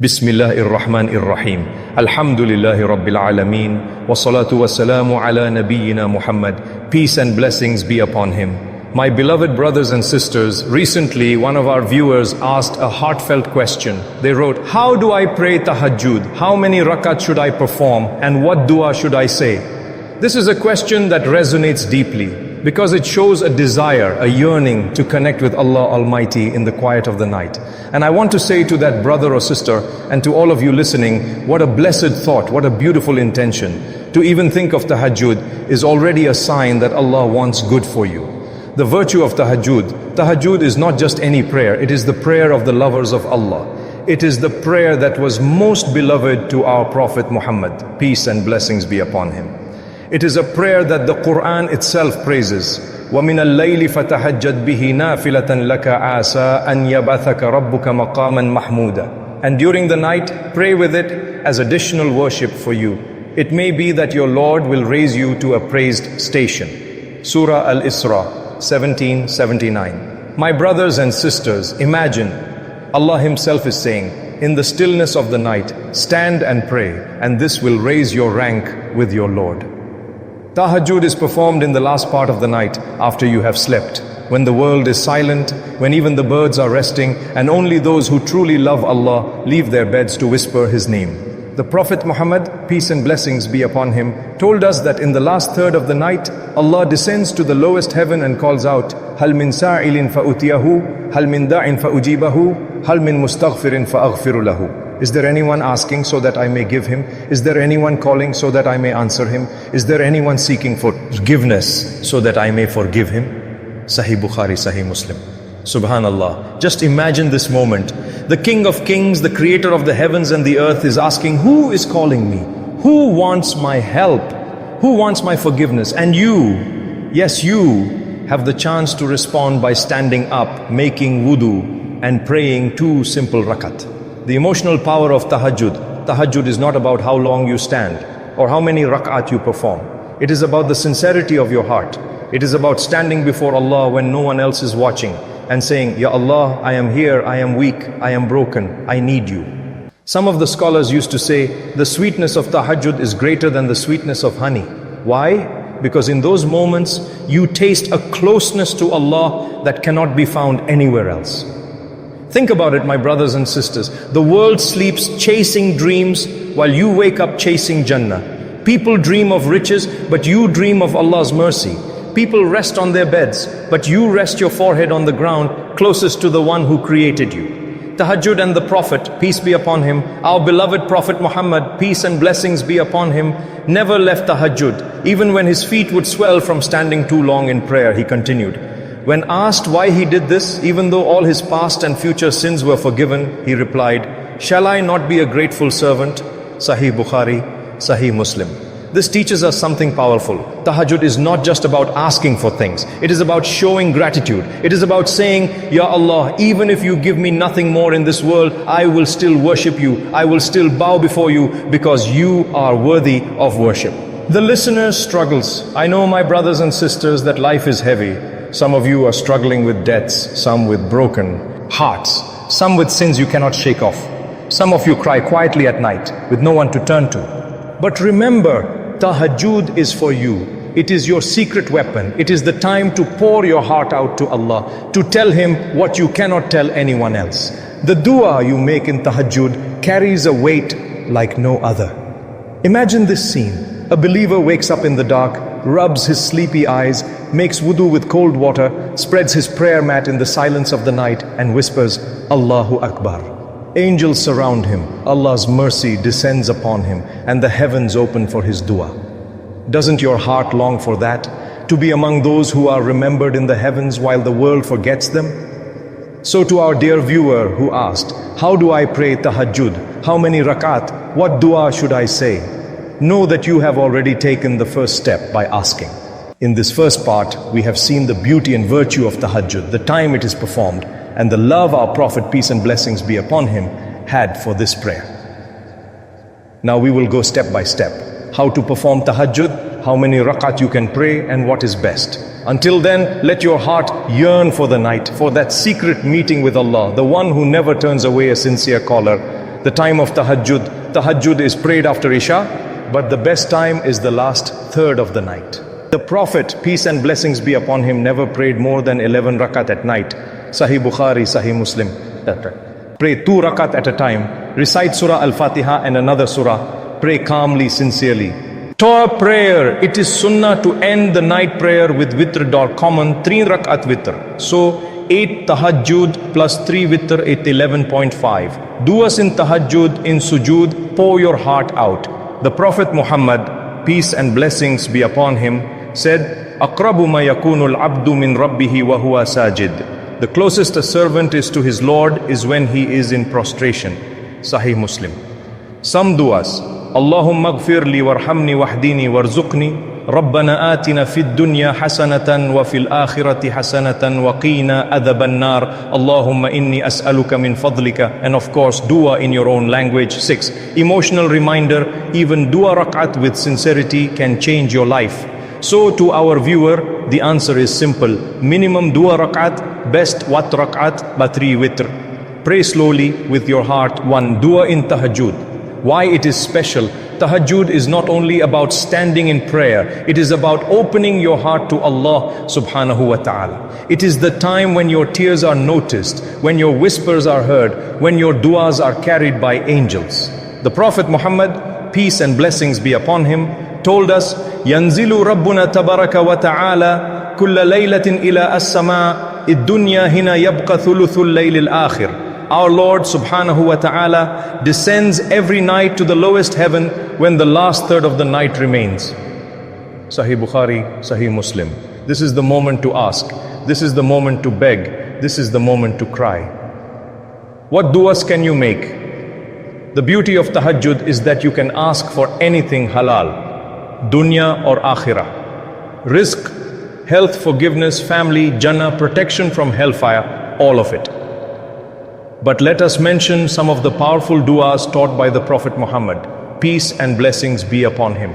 Bismillahir Rahmanir Rahim. Alhamdulillahi Rabbil Alameen. Wassalatu wassalamu ala nabiyyina Muhammad. Peace and blessings be upon him. My beloved brothers and sisters, recently one of our viewers asked a heartfelt question. They wrote, "How do I pray Tahajjud? How many rakats should I perform? And what dua should I say?" This is a question that resonates deeply because it shows a desire, a yearning to connect with Allah Almighty in the quiet of the night. And I want to say to that brother or sister and to all of you listening, what a blessed thought, what a beautiful intention. To even think of Tahajjud is already a sign that Allah wants good for you. The virtue of Tahajjud is not just any prayer, it is the prayer of the lovers of Allah. It is the prayer that was most beloved to our Prophet Muhammad, peace and blessings be upon him. It is a prayer that the Quran itself praises. وَمِنَ اللَّيْلِ فَتَهَجَّدْ بِهِ نَافِلَةً لَكَ عَاسَىٰ أَنْ يَبْعَثَكَ رَبُّكَ مَقَامًا مَحْمُودًا. And during the night, pray with it as additional worship for you. It may be that your Lord will raise you to a praised station. Surah Al-Isra 1779. My brothers and sisters, imagine Allah Himself is saying, in the stillness of the night, stand and pray, and this will raise your rank with your Lord. Tahajjud is performed in the last part of the night after you have slept, when the world is silent, when even the birds are resting, and only those who truly love Allah leave their beds to whisper His name. The Prophet Muhammad, peace and blessings be upon him, told us that in the last third of the night, Allah descends to the lowest heaven and calls out, هَلْ مِن سَائِلٍ فَأُتِيَهُ هَلْ مِن دَاعٍ فَأُجِيبَهُ هَلْ مِن مُسْتَغْفِرٍ فَأَغْفِرُ لَهُ. Is there anyone asking so that I may give him? Is there anyone calling so that I may answer him? Is there anyone seeking forgiveness so that I may forgive him? Sahih Bukhari, Sahih Muslim. Subhanallah. Just imagine this moment. The King of Kings, the Creator of the heavens and the earth is asking, who is calling me? Who wants my help? Who wants my forgiveness? And you, yes you, have the chance to respond by standing up, making wudu and praying 2 simple rakat. The emotional power of Tahajjud. Tahajjud is not about how long you stand or how many rak'at you perform. It is about the sincerity of your heart. It is about standing before Allah when no one else is watching and saying, Ya Allah, I am here, I am weak, I am broken, I need you. Some of the scholars used to say, the sweetness of Tahajjud is greater than the sweetness of honey. Why? Because in those moments, you taste a closeness to Allah that cannot be found anywhere else. Think about it, my brothers and sisters. The world sleeps chasing dreams while you wake up chasing Jannah. People dream of riches, but you dream of Allah's mercy. People rest on their beds, but you rest your forehead on the ground closest to the one who created you. Tahajjud and the Prophet, peace be upon him, our beloved Prophet Muhammad, peace and blessings be upon him, never left Tahajjud. Even when his feet would swell from standing too long in prayer, he continued. When asked why he did this, even though all his past and future sins were forgiven, he replied, "Shall I not be a grateful servant?" Sahih Bukhari, Sahih Muslim. This teaches us something powerful. Tahajjud is not just about asking for things. It is about showing gratitude. It is about saying, Ya Allah, even if you give me nothing more in this world, I will still worship you. I will still bow before you because you are worthy of worship. The listener's struggles. I know, my brothers and sisters, that life is heavy. Some of you are struggling with debts, some with broken hearts, some with sins you cannot shake off. Some of you cry quietly at night with no one to turn to. But remember, Tahajjud is for you. It is your secret weapon. It is the time to pour your heart out to Allah, to tell Him what you cannot tell anyone else. The dua you make in Tahajjud carries a weight like no other. Imagine this scene. A believer wakes up in the dark, rubs his sleepy eyes, makes wudu with cold water, spreads his prayer mat in the silence of the night and whispers, Allahu Akbar. Angels surround him, Allah's mercy descends upon him, and the heavens open for his dua. Doesn't your heart long for that? To be among those who are remembered in the heavens while the world forgets them? So to our dear viewer who asked, how do I pray Tahajjud? How many rakat? What dua should I say? Know that you have already taken the first step by asking. In this first part, we have seen the beauty and virtue of Tahajjud, the time it is performed, and the love our Prophet, peace and blessings be upon him, had for this prayer. Now we will go step by step. How to perform Tahajjud, how many rakat you can pray, and what is best. Until then, let your heart yearn for the night, for that secret meeting with Allah, the one who never turns away a sincere caller. the time of Tahajjud. Tahajjud is prayed after Isha, but the best time is the last third of the night. The Prophet, peace and blessings be upon him, never prayed more than 11 rakat at night. Sahih Bukhari, Sahih Muslim. Pray 2 rakat at a time. Recite Surah Al-Fatiha and another surah. Pray calmly, sincerely. Torah prayer, it is sunnah to end the night prayer with Witr or common 3 rakat Witr. So 8 Tahajjud plus 3 Witr, it 11.5. Do us in Tahajjud, in sujood, pour your heart out. The Prophet Muhammad, peace and blessings be upon him, said, أَقْرَبُ مَا يَكُونُ الْعَبْدُ مِنْ رَبِّهِ وَهُوَ سَاجِدٌ. The closest a servant is to his Lord is when he is in prostration. Sahih Muslim. Some du'as. Allahumma gfir li warhamni wahdini warzuqni. Rabbana atina fid dunya hasanatan wa fil akhirati hasanatan wa qina adhaban nar. Allahumma inni as'aluka min fadlika. And of course, dua in your own language. 6. Emotional reminder, even dua rakat with sincerity can change your life. So to our viewer, the answer is simple. Minimum dua rakat, best wat rakat, but 3 witr. Pray slowly with your heart. 1. Dua in Tahajjud. Why it is special? Tahajjud is not only about standing in prayer, it is about opening your heart to Allah subhanahu wa ta'ala. It is the time when your tears are noticed, when your whispers are heard, when your du'as are carried by angels. The Prophet Muhammad, peace and blessings be upon him, told us, ينزل ربنا تبارك وتعالى كل ليلة إلى السماء الدنيا هنا يبقى ثلث الليل الآخر. Our Lord subhanahu wa ta'ala descends every night to the lowest heaven when the last third of the night remains. Sahih Bukhari, Sahih Muslim. This is the moment to ask. This is the moment to beg. This is the moment to cry. What du'as can you make? The beauty of Tahajjud is that you can ask for anything halal, dunya or akhirah. Rizq, health, forgiveness, family, jannah, protection from hellfire, all of it. But let us mention some of the powerful du'as taught by the Prophet Muhammad. Peace and blessings be upon him.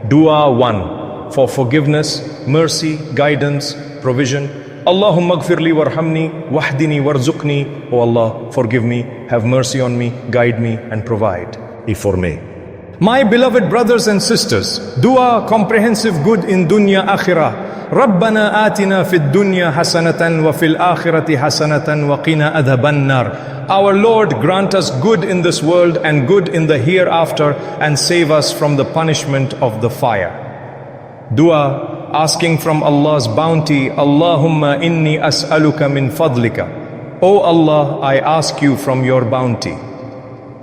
Dua 1. For forgiveness, mercy, guidance, provision. Allahumma gfirli warhamni wahdini warzuqni. Oh Allah, forgive me, have mercy on me, guide me and provide. Informe. My beloved brothers and sisters, dua, comprehensive good in dunya akhirah. ربنا آتنا في الدنيا حسنة وفي الآخرة حسنة وقنا عذاب النار. Our Lord, grant us good in this world and good in the hereafter and save us from the punishment of the fire. Dua, asking from Allah's bounty, Allahumma inni as'aluka min fadlika. O Allah, I ask you from your bounty.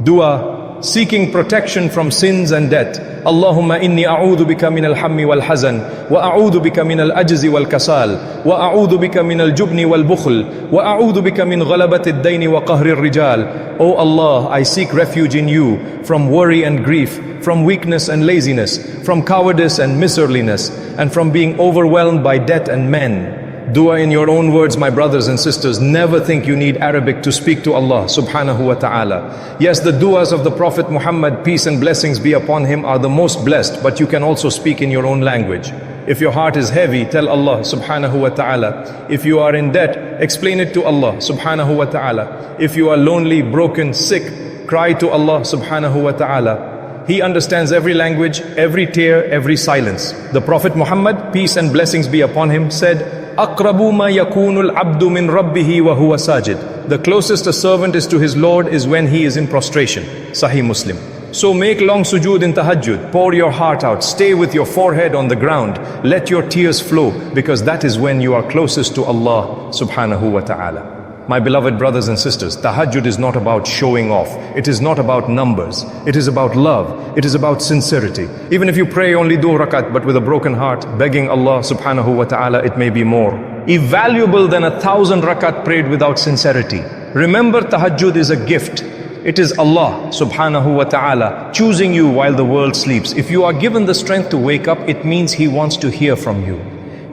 Dua, seeking protection from sins and debt. Allahumma inni a'udhu bika min al-hammi wal-hazan wa a'udhu bika min al-ajzi wal-kasal wa a'udhu bika min al-jubni wal-bukhl wa a'udhu bika min ghalabati ad-dayni wa qahri ar-rijal. O Allah, I seek refuge in you from worry and grief, from weakness and laziness, from cowardice and miserliness, and from being overwhelmed by debt and men. Dua in your own words, my brothers and sisters. Never think you need Arabic to speak to Allah subhanahu wa ta'ala. Yes, the duas of the Prophet Muhammad, peace and blessings be upon him, are the most blessed, but you can also speak in your own language. If your heart is heavy, tell Allah subhanahu wa ta'ala. If you are in debt, explain it to Allah subhanahu wa ta'ala. If you are lonely, broken, sick, cry to Allah subhanahu wa ta'ala. He understands every language, every tear, every silence. The Prophet Muhammad, peace and blessings be upon him, said, أَقْرَبُ مَا يَكُونُ الْعَبْدُ مِنْ رَبِّهِ وَهُوَ سَاجِدٌ. The closest a servant is to his Lord is when he is in prostration. Sahih Muslim. So make long sujood in Tahajjud. Pour your heart out. Stay with your forehead on the ground. Let your tears flow, because that is when you are closest to Allah subhanahu wa ta'ala. My beloved brothers and sisters, Tahajjud is not about showing off. It is not about numbers. It is about love. It is about sincerity. Even if you pray only 2 rakat but with a broken heart, begging Allah subhanahu wa ta'ala, it may be more invaluable than 1,000 rakat prayed without sincerity. Remember, Tahajjud is a gift. It is Allah subhanahu wa ta'ala choosing you while the world sleeps. If you are given the strength to wake up, it means He wants to hear from you.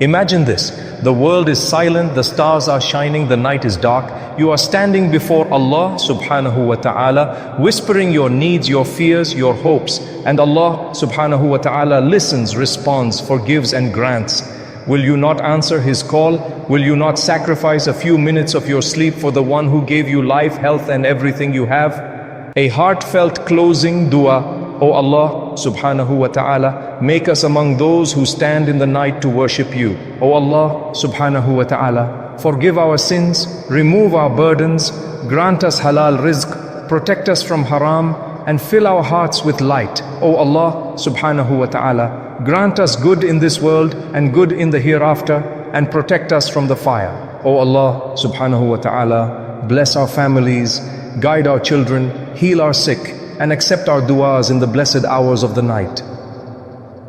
Imagine this, the world is silent, the stars are shining, the night is dark. You are standing before Allah subhanahu wa ta'ala, whispering your needs, your fears, your hopes. And Allah subhanahu wa ta'ala listens, responds, forgives and grants. Will you not answer His call? Will you not sacrifice a few minutes of your sleep for the one who gave you life, health and everything you have? A heartfelt closing dua. O Allah subhanahu wa ta'ala, make us among those who stand in the night to worship you. O Allah subhanahu wa ta'ala, forgive our sins, remove our burdens, grant us halal rizq, protect us from haram, and fill our hearts with light. O Allah subhanahu wa ta'ala, grant us good in this world and good in the hereafter, and protect us from the fire. O Allah subhanahu wa ta'ala, bless our families, guide our children, heal our sick, and accept our du'as in the blessed hours of the night.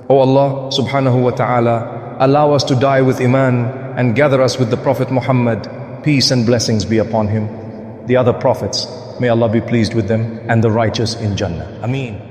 O Allah subhanahu wa ta'ala, allow us to die with Iman and gather us with the Prophet Muhammad, peace and blessings be upon him, the other prophets, may Allah be pleased with them, and the righteous in Jannah. Ameen.